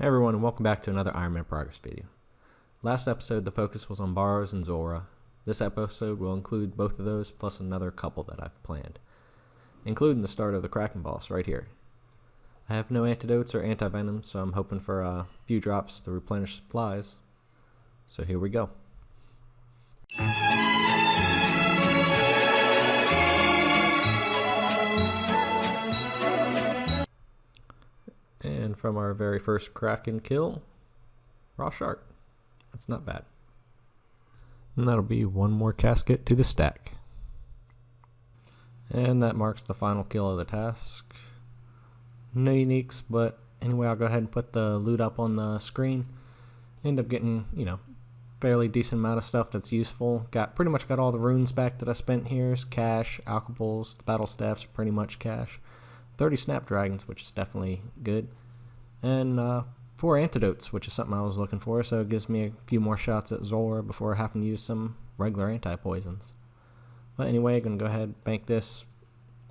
Hey everyone, and welcome back to another Ironman progress video. Last episode the focus was on Bars and Zora. This episode will include both of those plus another couple that I've planned, including the start of the Kraken boss right here. I have no antidotes or anti-venom, so I'm hoping for a few drops to replenish supplies. So here we go. And from our very first Kraken kill, raw shark. That's not bad. And that'll be one more casket to the stack. And that marks the final kill of the task. No uniques, but anyway, I'll go ahead and put the loot up on the screen. End up getting, fairly decent amount of stuff that's useful. Pretty much got all the runes back that I spent here. It's cash, alcohols, the battle staffs are pretty much cash. 30 snapdragons, which is definitely good. And 4 antidotes, which is something I was looking for, so it gives me a few more shots at Zora before having to use some regular anti-poisons. But anyway, I'm going to go ahead and bank this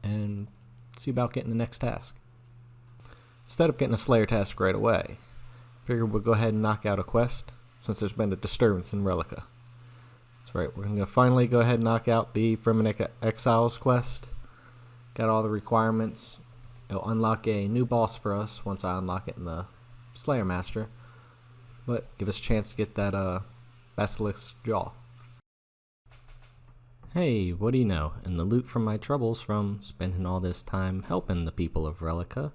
and see about getting the next task. Instead of getting a Slayer task right away, I figured we'll go ahead and knock out a quest, since there's been a disturbance in Rellekka. That's right, we're going to finally go ahead and knock out the Fanatic Exiles quest. Got all the requirements. It'll unlock a new boss for us once I unlock it in the Slayer Master. But give us a chance to get that basilisk jaw. Hey, what do you know? And the loot from my troubles from spending all this time helping the people of Rellekka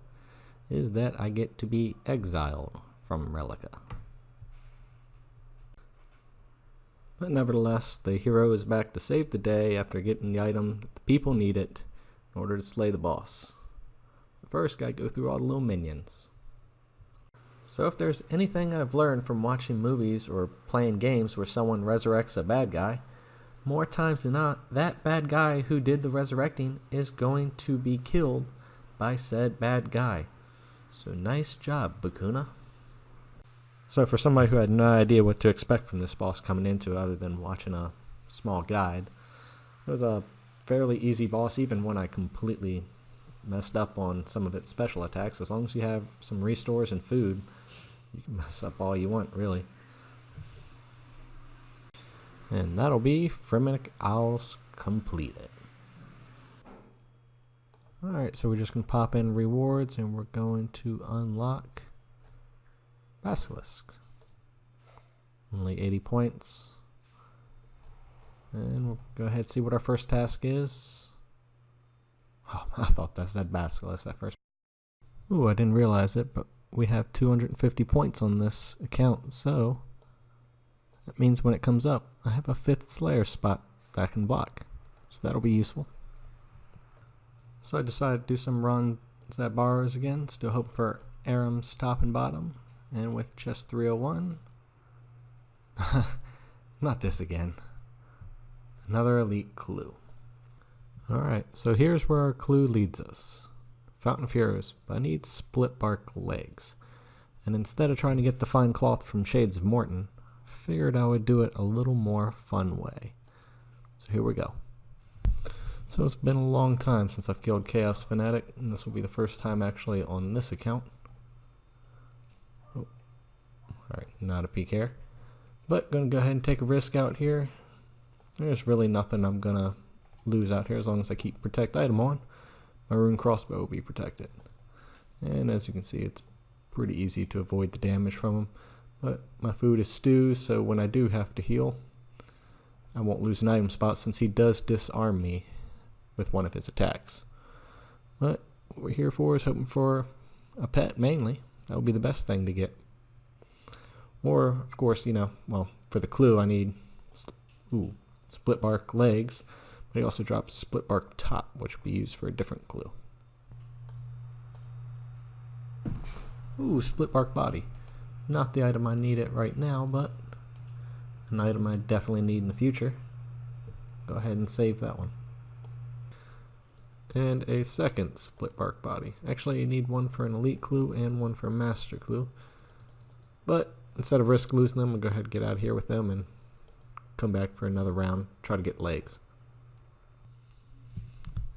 is that I get to be exiled from Rellekka. But nevertheless, the hero is back to save the day after getting the item that the people needed in order to slay the boss. First, gotta go through all the little minions. So if there's anything I've learned from watching movies or playing games where someone resurrects a bad guy, more times than not, that bad guy who did the resurrecting is going to be killed by said bad guy. So nice job, Bakuna. So for somebody who had no idea what to expect from this boss coming into it other than watching a small guide, it was a fairly easy boss even when I completely messed up on some of its special attacks. As long as you have some restores and food, you can mess up all you want, really. And that'll be Fanatic Owls completed. Alright, so we're just going to pop in rewards and we're going to unlock basilisk. Only 80 points. And we'll go ahead and see what our first task is. Oh, I thought that said basilisk at first. Ooh, I didn't realize it, but we have 250 points on this account, so that means when it comes up, I have a 5th Slayer spot that I can block. So that'll be useful. So I decided to do some runs at Bars again, still hoping for Aram's top and bottom, and with chest 301. Not this again. Another elite clue. Alright, so here's where our clue leads us. Fountain of Heroes, but I need split bark legs. And instead of trying to get the fine cloth from Shades of Morton, I figured I would do it a little more fun way. So here we go. So it's been a long time since I've killed Chaos Fanatic, and this will be the first time actually on this account. Oh. Alright, not a peek here. But gonna go ahead and take a risk out here. There's really nothing I'm gonna lose out here as long as I keep protect item on. My rune crossbow will be protected. And as you can see, it's pretty easy to avoid the damage from him. But my food is stew, so when I do have to heal, I won't lose an item spot since he does disarm me with one of his attacks. But what we're here for is hoping for a pet mainly. That would be the best thing to get. Or, of course, well, for the clue I need split bark legs. But he also drops split bark top, which will be used for a different clue. Ooh, split bark body. Not the item I need it right now, but an item I definitely need in the future. Go ahead and save that one. And a second split bark body. Actually, you need one for an elite clue and one for a master clue. But instead of risk losing them, I'll go ahead and get out of here with them and come back for another round, try to get legs.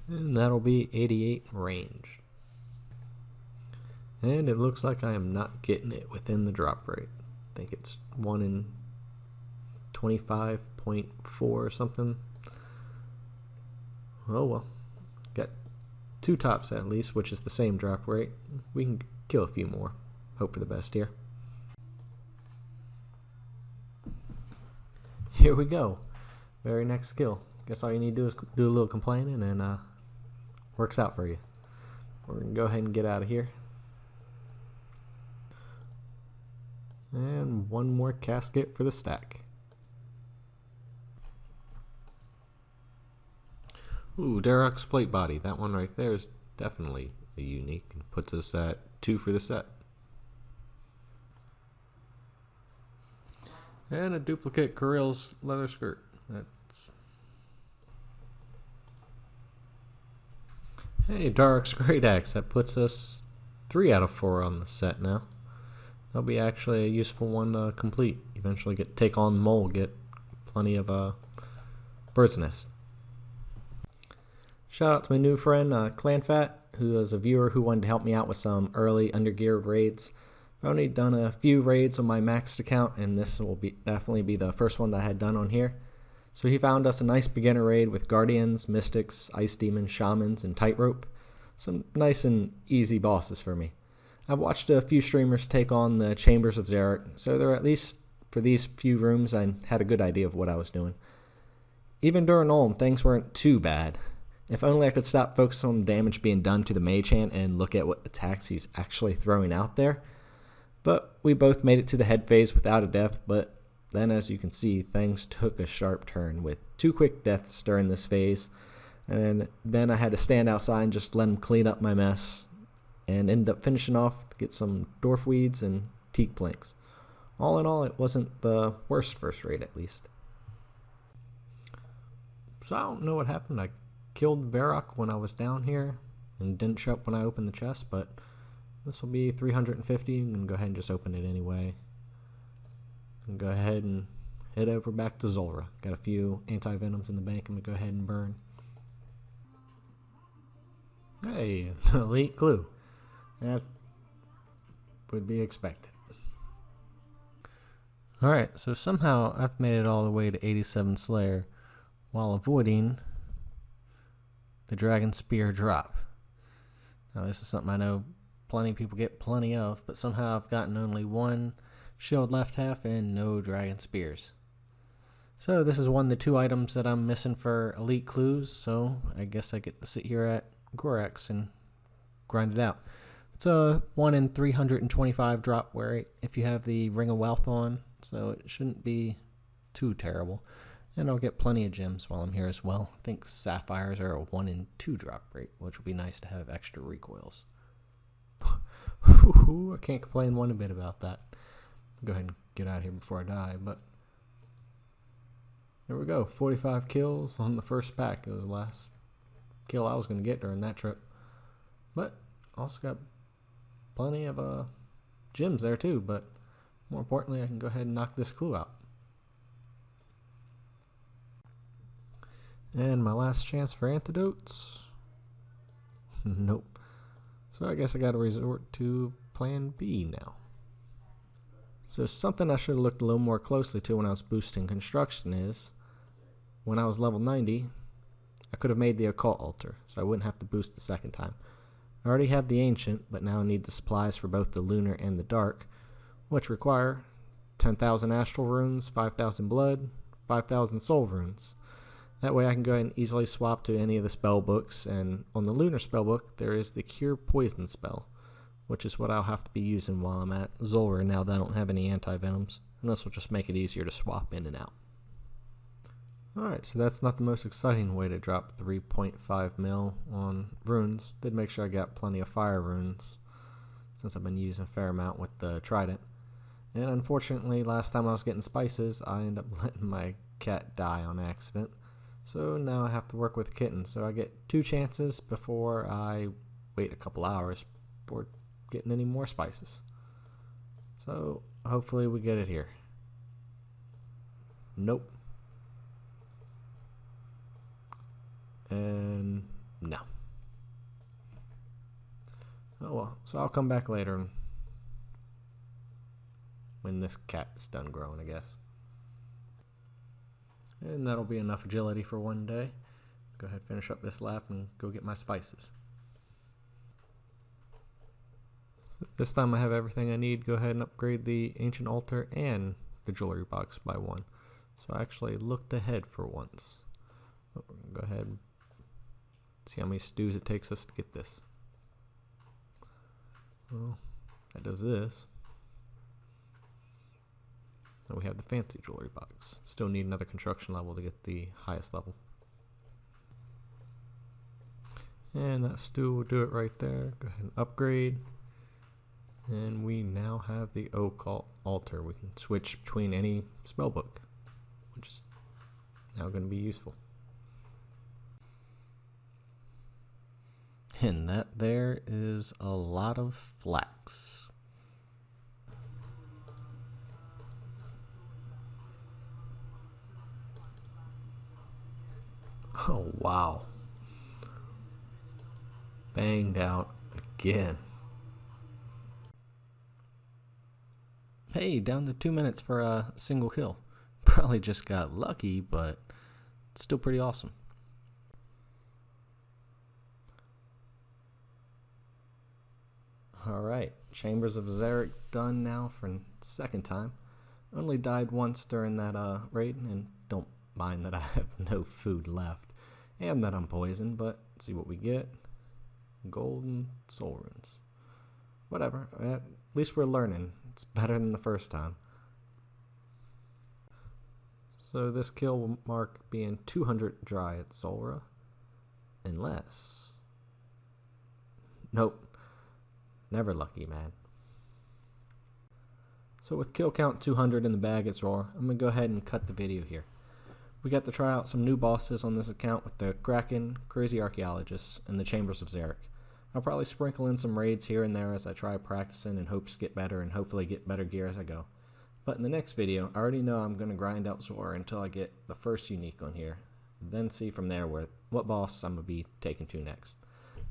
And that'll be 88 range. And it looks like I am not getting it within the drop rate. I think it's 1 in 25.4 or something. Oh well. Got 2 tops at least, which is the same drop rate. We can kill a few more. Hope for the best here. Here we go. Very next skill. Guess all you need to do is do a little complaining and works out for you. We're going to go ahead and get out of here. And 1 more casket for the stack. Ooh, Darrock's plate body. That one right there is definitely a unique and puts us at 2 for the set. And a duplicate Karel's leather skirt. Hey, Darrock's great axe. That puts us 3 out of 4 on the set now. That'll be actually a useful one to complete. Eventually take on mole, get plenty of bird's nest. Shout out to my new friend ClanFat, who is a viewer who wanted to help me out with some early undergeared raids. I've only done a few raids on my maxed account, and this will definitely be the first one that I had done on here. So he found us a nice beginner raid with Guardians, Mystics, Ice Demons, Shamans, and Tightrope. Some nice and easy bosses for me. I've watched a few streamers take on the Chambers of Xeric, so there at least for these few rooms I had a good idea of what I was doing. Even during Ulm, things weren't too bad. If only I could stop focusing on the damage being done to the mage hand and look at what attacks he's actually throwing out there. But we both made it to the head phase without a death, but then as you can see, things took a sharp turn with 2 quick deaths during this phase. And then I had to stand outside and just let him clean up my mess. And ended up finishing off to get some dwarf weeds and teak planks. All in all, it wasn't the worst first raid, at least. So I don't know what happened. I killed Varrock when I was down here and didn't show up when I opened the chest, but this will be 350. I'm going to go ahead and just open it anyway. And go ahead and head over back to Zulrah. Got a few anti-venoms in the bank. I'm going to go ahead and burn. Hey, elite clue. That would be expected. Alright, so somehow I've made it all the way to 87 Slayer while avoiding the Dragon Spear drop. Now this is something I know plenty of people get plenty of, but somehow I've gotten only 1 shield left half and no Dragon Spears. So this is one of the 2 items that I'm missing for elite clues, so I guess I get to sit here at Gorax and grind it out. It's a 1 in 325 drop rate if you have the Ring of Wealth on, so it shouldn't be too terrible. And I'll get plenty of gems while I'm here as well. I think sapphires are a 1 in 2 drop rate, which will be nice to have extra recoils. I can't complain one bit about that. Go ahead and get out of here before I die, but there we go. 45 kills on the first pack. It was the last kill I was going to get during that trip. But also got plenty of gems there too, but more importantly, I can go ahead and knock this clue out. And my last chance for antidotes. Nope. So I guess I got to resort to plan B now. So something I should have looked a little more closely to when I was boosting construction is, when I was level 90, I could have made the occult altar, so I wouldn't have to boost the second time. I already have the ancient, but now I need the supplies for both the lunar and the dark, which require 10,000 astral runes, 5,000 blood, 5,000 soul runes. That way I can go ahead and easily swap to any of the spell books, and on the lunar spell book there is the cure poison spell, which is what I'll have to be using while I'm at Zulrah now that I don't have any anti-venoms, and this will just make it easier to swap in and out. Alright, so that's not the most exciting way to drop 3.5 mil on runes. Did make sure I got plenty of fire runes, since I've been using a fair amount with the trident. And unfortunately, last time I was getting spices, I ended up letting my cat die on accident. So now I have to work with kitten. So I get 2 chances before I wait a couple hours before getting any more spices. So hopefully we get it here. Nope. And no. Oh well, so I'll come back later when this cat is done growing, I guess. And that'll be enough agility for one day. Go ahead, finish up this lap and go get my spices. So this time I have everything I need. Go ahead and upgrade the ancient altar and the jewelry box by 1. So I actually looked ahead for once. Go ahead and see how many stews it takes us to get this. Well, that does this. Now we have the fancy jewelry box. Still need another construction level to get the highest level. And that stew will do it right there. Go ahead and upgrade. And we now have the occult altar. We can switch between any spellbook, which is now going to be useful. And that there is a lot of flax. Oh wow. Banged out again. Hey, down to 2 minutes for a single kill. Probably just got lucky, but it's still pretty awesome. Alright, Chambers of Zarek done now for the second time. Only died once during that raid, and don't mind that I have no food left, and that I'm poisoned, but let's see what we get. Golden soul runes. Whatever, at least we're learning. It's better than the first time. So this kill will mark being 200 dry at Solra. Unless... Nope. Never lucky, man. So with kill count 200 in the bag at Zora, I'm going to go ahead and cut the video here. We got to try out some new bosses on this account with the Kraken, Crazy Archaeologist, and the Chambers of Zarek. I'll probably sprinkle in some raids here and there as I try practicing in hopes to get better and hopefully get better gear as I go. But in the next video, I already know I'm going to grind out Zora until I get the first unique on here. Then see from there what boss I'm going to be taking to next.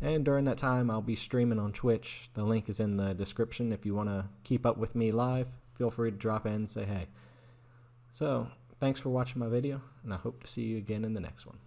And during that time, I'll be streaming on Twitch. The link is in the description. If you want to keep up with me live, feel free to drop in and say hey. So, thanks for watching my video, and I hope to see you again in the next one.